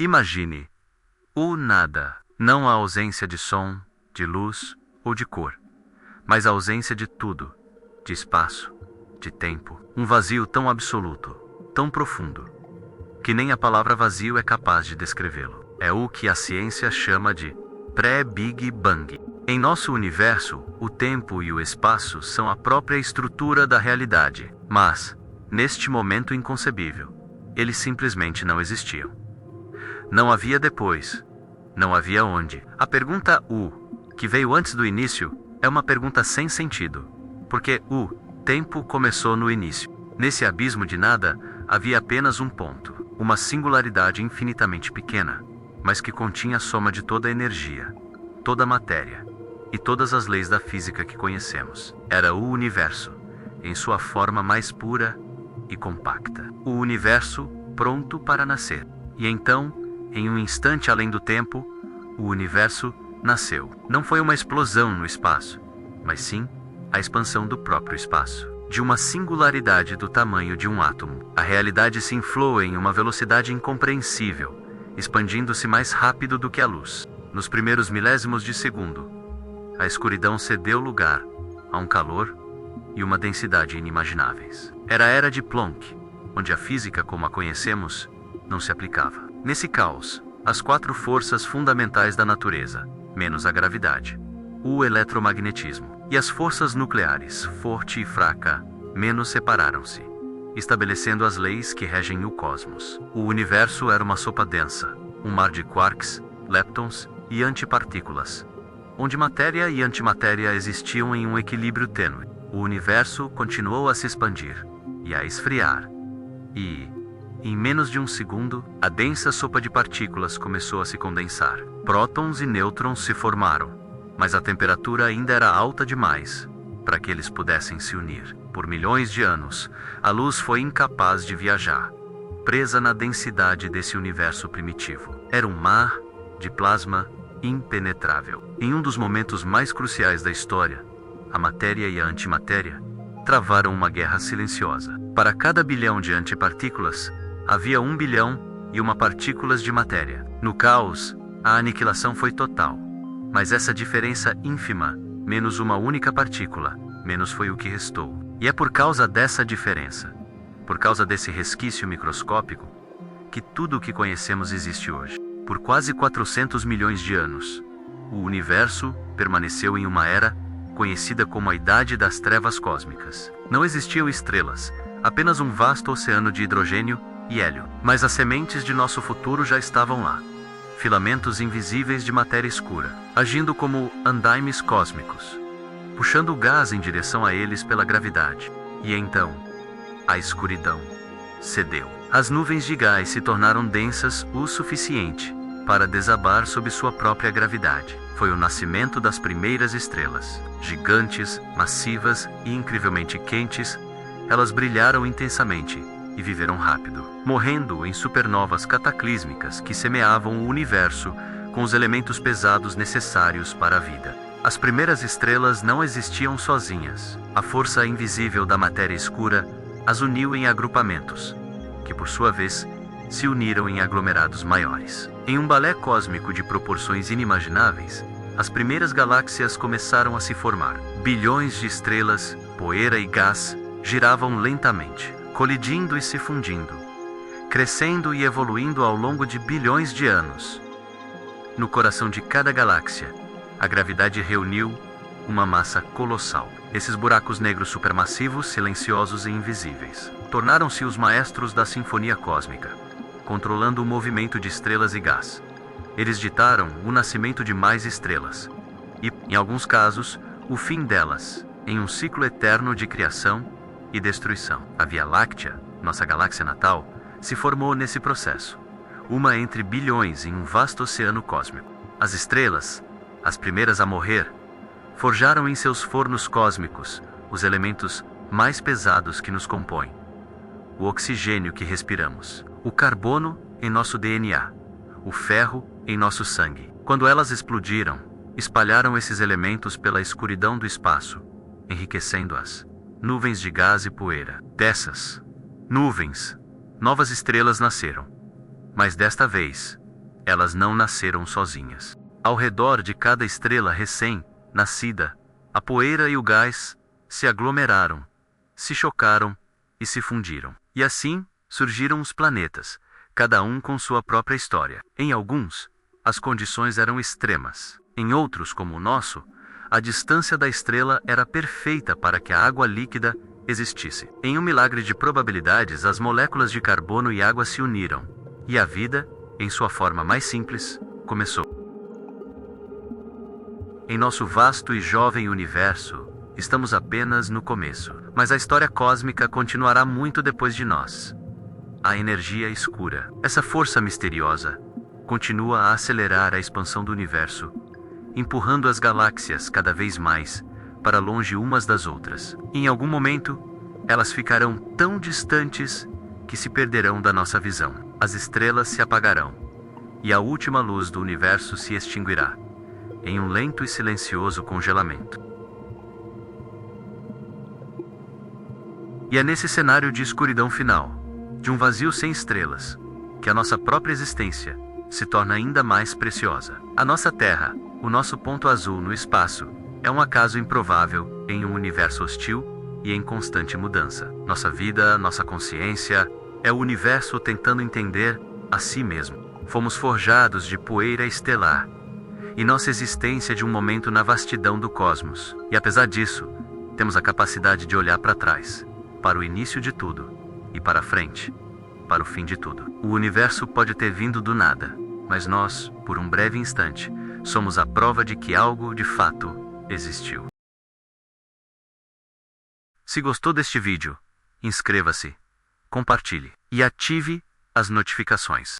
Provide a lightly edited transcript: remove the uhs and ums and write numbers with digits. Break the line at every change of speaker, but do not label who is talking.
Imagine o nada, não a ausência de som, de luz ou de cor, mas a ausência de tudo, de espaço, de tempo, um vazio tão absoluto, tão profundo, que nem a palavra vazio é capaz de descrevê-lo. É o que a ciência chama de pré-Big Bang. Em nosso universo, o tempo e o espaço são a própria estrutura da realidade, mas, neste momento inconcebível, eles simplesmente não existiam. Não havia depois, não havia onde. A pergunta que veio antes do início, é uma pergunta sem sentido, porque o tempo começou no início. Nesse abismo de nada, havia apenas um ponto, uma singularidade infinitamente pequena, mas que continha a soma de toda a energia, toda a matéria e todas as leis da física que conhecemos. Era o universo, em sua forma mais pura e compacta. O universo pronto para nascer. E então, em um instante além do tempo, o universo nasceu. Não foi uma explosão no espaço, mas sim a expansão do próprio espaço. De uma singularidade do tamanho de um átomo, a realidade se inflou em uma velocidade incompreensível, expandindo-se mais rápido do que a luz. Nos primeiros milésimos de segundo, a escuridão cedeu lugar a um calor e uma densidade inimagináveis. Era a era de Planck, onde a física como a conhecemos não se aplicava. Nesse caos, as 4 forças fundamentais da natureza, menos a gravidade, o eletromagnetismo e as forças nucleares, forte e fraca, menos separaram-se, estabelecendo as leis que regem o cosmos. O universo era uma sopa densa, um mar de quarks, leptons e antipartículas, onde matéria e antimatéria existiam em um equilíbrio tênue. O universo continuou a se expandir e a esfriar, e, em menos de um segundo, a densa sopa de partículas começou a se condensar. Prótons e nêutrons se formaram, mas a temperatura ainda era alta demais para que eles pudessem se unir. Por milhões de anos, a luz foi incapaz de viajar, presa na densidade desse universo primitivo. Era um mar de plasma impenetrável. Em um dos momentos mais cruciais da história, a matéria e a antimatéria travaram uma guerra silenciosa. Para cada bilhão de antipartículas, havia 1 bilhão e uma partículas de matéria. No caos, a aniquilação foi total. Mas essa diferença ínfima, menos uma única partícula, menos foi o que restou. E é por causa dessa diferença, por causa desse resquício microscópico, que tudo o que conhecemos existe hoje. Por quase 400 milhões de anos, o universo permaneceu em uma era conhecida como a Idade das Trevas Cósmicas. Não existiam estrelas, apenas um vasto oceano de hidrogênio e hélio. Mas as sementes de nosso futuro já estavam lá. Filamentos invisíveis de matéria escura, agindo como andaimes cósmicos, puxando o gás em direção a eles pela gravidade. E então, a escuridão cedeu. As nuvens de gás se tornaram densas o suficiente para desabar sob sua própria gravidade. Foi o nascimento das primeiras estrelas. Gigantes, massivas e incrivelmente quentes, elas brilharam intensamente e viveram rápido, morrendo em supernovas cataclísmicas que semeavam o universo com os elementos pesados necessários para a vida. As primeiras estrelas não existiam sozinhas. A força invisível da matéria escura as uniu em agrupamentos, que por sua vez se uniram em aglomerados maiores. Em um balé cósmico de proporções inimagináveis, as primeiras galáxias começaram a se formar. Bilhões de estrelas, poeira e gás giravam lentamente, colidindo e se fundindo, crescendo e evoluindo ao longo de bilhões de anos. No coração de cada galáxia, a gravidade reuniu uma massa colossal. Esses buracos negros supermassivos, silenciosos e invisíveis, tornaram-se os maestros da sinfonia cósmica, controlando o movimento de estrelas e gás. Eles ditaram o nascimento de mais estrelas e, em alguns casos, o fim delas, em um ciclo eterno de criação e destruição. A Via Láctea, nossa galáxia natal, se formou nesse processo, uma entre bilhões em um vasto oceano cósmico. As estrelas, as primeiras a morrer, forjaram em seus fornos cósmicos os elementos mais pesados que nos compõem: o oxigênio que respiramos, o carbono em nosso DNA, o ferro em nosso sangue. Quando elas explodiram, espalharam esses elementos pela escuridão do espaço, enriquecendo-as. Nuvens de gás e poeira. Dessas nuvens, novas estrelas nasceram. Mas desta vez, Elas não nasceram sozinhas. Ao redor de cada estrela recém-nascida, a poeira e o gás se aglomeraram, se chocaram e se fundiram. E assim surgiram os planetas, cada um com sua própria história. Em alguns, as condições eram extremas. Em outros, como o nosso, a distância da estrela era perfeita para que a água líquida existisse. Em um milagre de probabilidades, as moléculas de carbono e água se uniram, e a vida, em sua forma mais simples, começou. Em nosso vasto e jovem universo, estamos apenas no começo, mas a história cósmica continuará muito depois de nós. A energia escura, essa força misteriosa, continua a acelerar a expansão do universo, empurrando as galáxias cada vez mais para longe umas das outras. Em algum momento, elas ficarão tão distantes que se perderão da nossa visão. As estrelas se apagarão, e a última luz do universo se extinguirá, em um lento e silencioso congelamento. E é nesse cenário de escuridão final, de um vazio sem estrelas, que a nossa própria existência se torna ainda mais preciosa. A nossa Terra, o nosso ponto azul no espaço, é um acaso improvável em um universo hostil e em constante mudança. Nossa vida, nossa consciência, é o universo tentando entender a si mesmo. Fomos forjados de poeira estelar, e nossa existência de um momento na vastidão do cosmos. E apesar disso, temos a capacidade de olhar para trás, para o início de tudo, e para frente, para o fim de tudo. O universo pode ter vindo do nada, mas nós, por um breve instante, somos a prova de que algo, de fato, existiu. Se gostou deste vídeo, inscreva-se, compartilhe e ative as notificações.